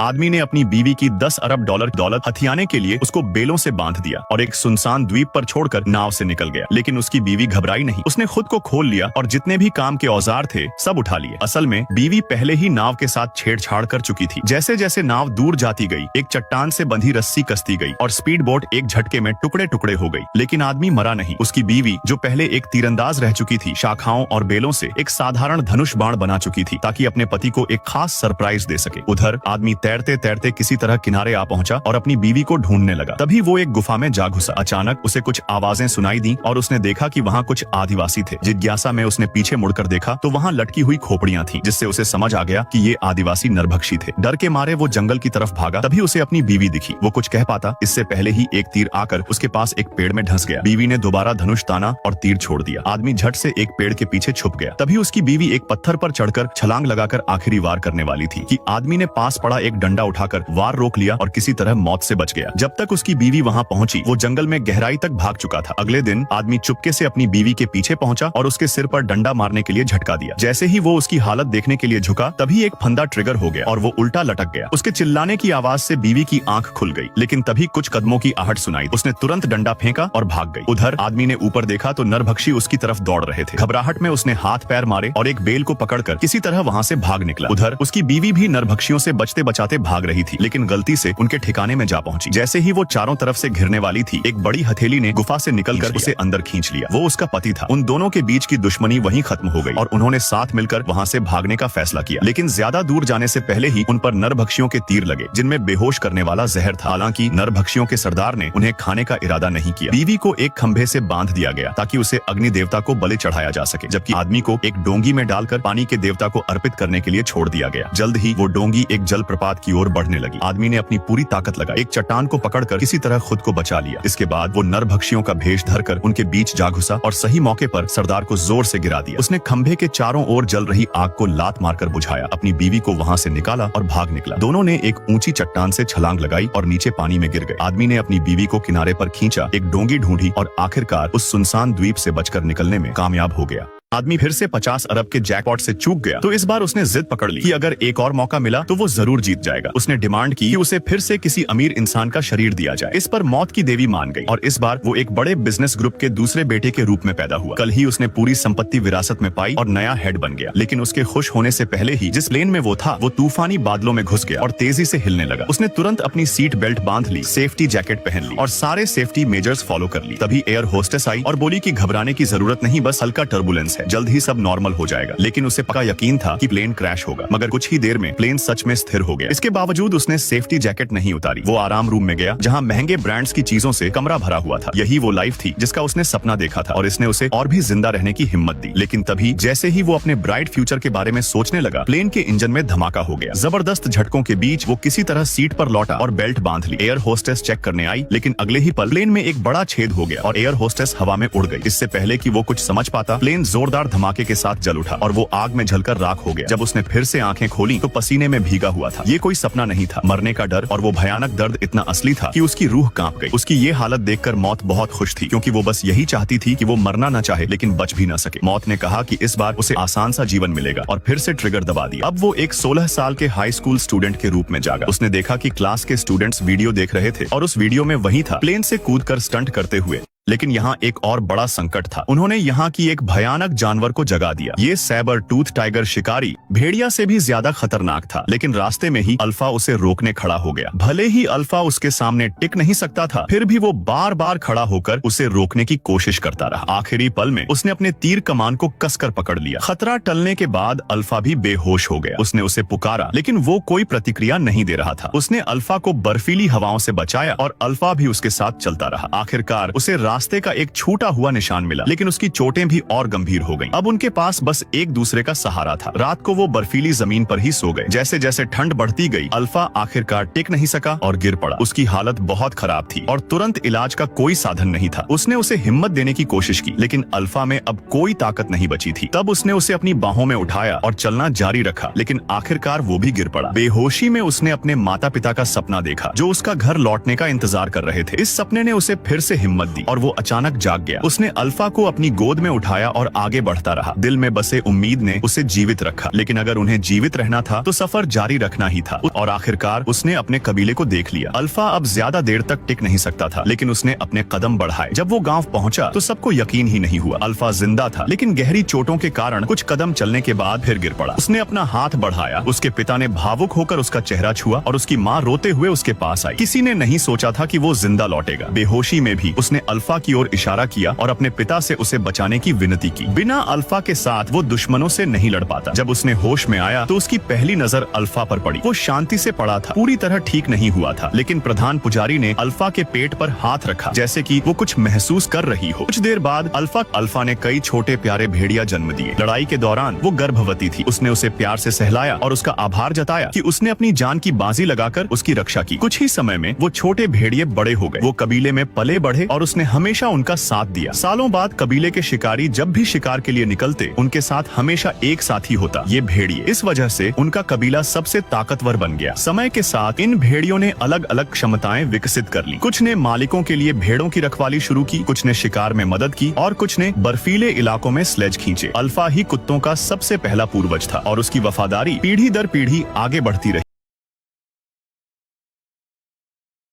आदमी ने अपनी बीवी की 10 अरब डॉलर दौलत हथियाने के लिए उसको बेलों से बांध दिया और एक सुनसान द्वीप पर छोड़कर नाव से निकल गया। लेकिन उसकी बीवी घबराई नहीं, उसने खुद को खोल लिया और जितने भी काम के औजार थे सब उठा लिए। असल में बीवी पहले ही नाव के साथ छेड़छाड़ कर चुकी थी। जैसे जैसे नाव दूर जाती गई, एक चट्टान से बंधी रस्सी कसती गई और स्पीड बोट एक झटके में टुकड़े टुकड़े हो गई। लेकिन आदमी मरा नहीं। उसकी बीवी, जो पहले एक तीरंदाज रह चुकी थी, शाखाओं और बेलों से एक साधारण धनुष बाण बना चुकी थी ताकि अपने पति को एक खास सरप्राइज दे सके। उधर आदमी तैरते तैरते किसी तरह किनारे आ पहुंचा और अपनी बीवी को ढूंढने लगा। तभी वो एक गुफा में जा घुसा। अचानक उसे कुछ आवाजें सुनाई दी और उसने देखा कि वहाँ कुछ आदिवासी थे। जिज्ञासा में उसने पीछे मुड़कर देखा तो वहाँ लटकी हुई खोपड़ियां थीं, जिससे उसे समझ आ गया कि ये आदिवासी नरभक्षी थे। डर के मारे वो जंगल की तरफ भागा। तभी उसे अपनी बीवी दिखी। वो कुछ कह पाता इससे पहले ही एक तीर आकर उसके पास एक पेड़ में धंस गया। बीवी ने दोबारा धनुष ताना और तीर छोड़ दिया। आदमी झट से एक पेड़ के पीछे छुप गया। तभी उसकी बीवी एक पत्थर पर चढ़कर छलांग लगाकर आखिरी वार करने वाली थी कि आदमी ने पास पड़ा एक डंडा उठाकर वार रोक लिया और किसी तरह मौत से बच गया। जब तक उसकी बीवी वहां पहुंची, वो जंगल में गहराई तक भाग चुका था। अगले दिन आदमी चुपके से अपनी बीवी के पीछे पहुंचा और उसके सिर पर डंडा मारने के लिए झटका दिया। जैसे ही वो उसकी हालत देखने के लिए झुका, तभी एक फंदा ट्रिगर हो गया और वो उल्टा लटक गया। उसके चिल्लाने की आवाज से बीवी की आंख खुल गई, लेकिन तभी कुछ कदमों की आहट सुनाई। उसने तुरंत डंडा फेंका और भाग गई। उधर आदमी ने ऊपर देखा तो नरभक्षी उसकी तरफ दौड़ रहे थे। घबराहट में उसने हाथ पैर मारे और एक बेल को पकड़कर किसी तरह वहां से भाग निकला। उधर उसकी बीवी भी नरभक्षियों से बचते बचाते भाग रही थी, लेकिन गलती से उनके ठिकाने में जा पहुंची। जैसे ही वो चारों तरफ से घिरने वाली थी, एक बड़ी हथेली ने गुफा से निकलकर उसे अंदर खींच लिया। वो उसका पति था। उन दोनों के बीच की दुश्मनी वहीं खत्म हो गई और उन्होंने साथ मिलकर वहां से भागने का फैसला किया। लेकिन ज्यादा दूर जाने से पहले ही उन पर नरभक्षियों के तीर लगे, जिनमें बेहोश करने वाला जहर था। हालांकि नरभक्षियों के सरदार ने उन्हें खाने का इरादा नहीं किया। बीवी को एक खंभे से बांध दिया गया ताकि उसे अग्नि देवता को बलि चढ़ाया जा सके, जबकि आदमी को एक डोंगी में डालकर पानी के देवता को अर्पित करने के लिए छोड़ दिया गया। जल्द ही वो डोंगी एक जल प्रपात की ओर बढ़ने लगी। आदमी ने अपनी पूरी ताकत लगाई, एक चट्टान को पकड़कर किसी तरह खुद को बचा लिया। इसके बाद वो नरभक्षियों का भेष धरकर उनके बीच जा घुसा और सही मौके पर सरदार को जोर से गिरा दिया। उसने खंभे के चारों ओर जल रही आग को लात मारकर बुझाया, अपनी बीवी को वहां से निकाला और भाग निकला। दोनों ने एक ऊंची चट्टान से छलांग लगाई और नीचे पानी में गिर गए। आदमी ने अपनी बीवी को किनारे पर खींचा, एक डोंगी ढूंढी और आखिरकार उस सुनसान द्वीप से बचकर निकलने में कामयाब हो गया। आदमी फिर से 50 अरब के जैकपॉट से चूक गया, तो इस बार उसने जिद पकड़ ली कि अगर एक और मौका मिला तो वो जरूर जीत जाएगा। उसने डिमांड की कि उसे फिर से किसी अमीर इंसान का शरीर दिया जाए। इस पर मौत की देवी मान गई और इस बार वो एक बड़े बिजनेस ग्रुप के दूसरे बेटे के रूप में पैदा हुआ। कल ही उसने पूरी संपत्ति विरासत में पाई और नया हेड बन गया। लेकिन उसके खुश होने से पहले ही जिस प्लेन में वो था, वो तूफानी बादलों में घुस गया और तेजी से हिलने लगा। उसने तुरंत अपनी सीट बेल्ट बांध ली, सेफ्टी जैकेट पहन ली और सारे सेफ्टी मेजर्स फॉलो कर ली। तभी एयर होस्टेस आई और बोली कि घबराने की जरूरत नहीं, बस हल्का टर्बुलेंस है, जल्द ही सब नॉर्मल हो जाएगा। लेकिन उसे पक्का यकीन था कि प्लेन क्रैश होगा, मगर कुछ ही देर में प्लेन सच में स्थिर हो गया। इसके बावजूद उसने सेफ्टी जैकेट नहीं उतारी। वो आराम रूम में गया जहां महंगे ब्रांड्स की चीजों से कमरा भरा हुआ था। यही वो लाइफ थी जिसका उसने सपना देखा था और इसने उसे और भी जिंदा रहने की हिम्मत दी। लेकिन तभी जैसे ही वो अपने ब्राइट फ्यूचर के बारे में सोचने लगा, प्लेन के इंजन में धमाका हो गया। जबरदस्त झटकों के बीच वो किसी तरह सीट पर लौटा और बेल्ट बांध ली। एयर होस्टेस चेक करने आई, लेकिन अगले ही पल प्लेन में एक बड़ा छेद हो गया और एयर होस्टेस हवा में उड़ गई। इससे पहले कि वो कुछ समझ पाता, प्लेन जोरदार धमाके के साथ जल उठा और वो आग में जलकर राख हो गया। जब उसने फिर से आंखें खोली तो पसीने में भीगा हुआ था। ये कोई सपना नहीं था। मरने का डर और वो भयानक दर्द इतना असली था कि उसकी रूह कांप गई। उसकी ये हालत देखकर मौत बहुत खुश थी, क्योंकि वो बस यही चाहती थी कि वो मरना न चाहे लेकिन बच भी न सके। मौत ने कहा कि इस बार उसे आसान सा जीवन मिलेगा और फिर से ट्रिगर दबा दिया। अब वो एक 16 साल के हाई स्कूल स्टूडेंट के रूप में जागा। उसने देखा कि क्लास के स्टूडेंट्स वीडियो देख रहे थे और उस वीडियो में वही था, प्लेन से कूदकर स्टंट करते हुए। लेकिन यहाँ एक और बड़ा संकट था। उन्होंने यहाँ की एक भयानक जानवर को जगा दिया। ये सैबर टूथ टाइगर शिकारी भेड़िया से भी ज्यादा खतरनाक था। लेकिन रास्ते में ही अल्फा उसे रोकने खड़ा हो गया। भले ही अल्फा उसके सामने टिक नहीं सकता था, फिर भी वो बार बार खड़ा होकर उसे रोकने की कोशिश करता रहा। आखिरी पल में उसने अपने तीर कमान को कसकर पकड़ लिया। खतरा टलने के बाद अल्फा भी बेहोश हो गया। उसने उसे पुकारा, लेकिन वो कोई प्रतिक्रिया नहीं दे रहा था। उसने अल्फा को बर्फीली हवाओं से बचाया और अल्फा भी उसके साथ चलता रहा। आखिरकार उसे रास्ते का एक छूटा हुआ निशान मिला, लेकिन उसकी चोटें भी और गंभीर हो गईं। अब उनके पास बस एक दूसरे का सहारा था। रात को वो बर्फीली जमीन पर ही सो गए। जैसे जैसे ठंड बढ़ती गई, अल्फा आखिरकार टिक नहीं सका और गिर पड़ा। उसकी हालत बहुत खराब थी और तुरंत इलाज का कोई साधन नहीं था। उसने उसे हिम्मत देने की कोशिश की, लेकिन अल्फा में अब कोई ताकत नहीं बची थी। तब उसने उसे अपनी बाहों में उठाया और चलना जारी रखा, लेकिन आखिरकार वो भी गिर पड़ा। बेहोशी में उसने अपने माता पिता का सपना देखा, जो उसका घर लौटने का इंतजार कर रहे थे। इस सपने ने उसे फिर से हिम्मत दी और वो अचानक जाग गया। उसने अल्फा को अपनी गोद में उठाया और आगे बढ़ता रहा। दिल में बसे उम्मीद ने उसे जीवित रखा, लेकिन अगर उन्हें जीवित रहना था तो सफर जारी रखना ही था। और आखिरकार उसने अपने कबीले को देख लिया। अल्फा अब ज्यादा देर तक टिक नहीं सकता था, लेकिन उसने अपने कदम बढ़ाए। जब वो गांव पहुंचा तो सबको यकीन ही नहीं हुआ। अल्फा जिंदा था, लेकिन गहरी चोटों के कारण कुछ कदम चलने के बाद फिर गिर पड़ा। उसने अपना हाथ बढ़ाया। उसके पिता ने भावुक होकर उसका चेहरा छुआ और उसकी माँ रोते हुए उसके पास आई। किसी ने नहीं सोचा था कि वो जिंदा लौटेगा। बेहोशी में भी उसने अल्फा की ओर इशारा किया और अपने पिता से उसे बचाने की विनती की। बिना अल्फा के साथ वो दुश्मनों से नहीं लड़ पाता। जब उसने होश में आया तो उसकी पहली नजर अल्फा पर पड़ी। वो शांति से पड़ा था, पूरी तरह ठीक नहीं हुआ था, लेकिन प्रधान पुजारी ने अल्फा के पेट पर हाथ रखा, जैसे कि वो कुछ महसूस कर रही हो। कुछ देर बाद अल्फा ने कई छोटे प्यारे भेड़िया जन्म दिए। लड़ाई के दौरान वो गर्भवती थी। उसने उसे प्यार से सहलाया और उसका आभार जताया कि उसने अपनी जान की बाजी लगाकर उसकी रक्षा की। कुछ ही समय में वो छोटे भेड़िए बड़े हो गए। वो कबीले में पले बढ़े और उसने हमेशा उनका साथ दिया। सालों बाद कबीले के शिकारी जब भी शिकार के लिए निकलते, उनके साथ हमेशा एक साथी होता, ये भेड़िए। इस वजह से उनका कबीला सबसे ताकतवर बन गया। समय के साथ इन भेड़ियों ने अलग अलग क्षमताएं विकसित कर ली। कुछ ने मालिकों के लिए भेड़ों की रखवाली शुरू की, कुछ ने शिकार में मदद की और कुछ ने बर्फीले इलाकों में स्लेज खींचे। अल्फा ही कुत्तों का सबसे पहला पूर्वज था और उसकी वफादारी पीढ़ी दर पीढ़ी आगे बढ़ती रही।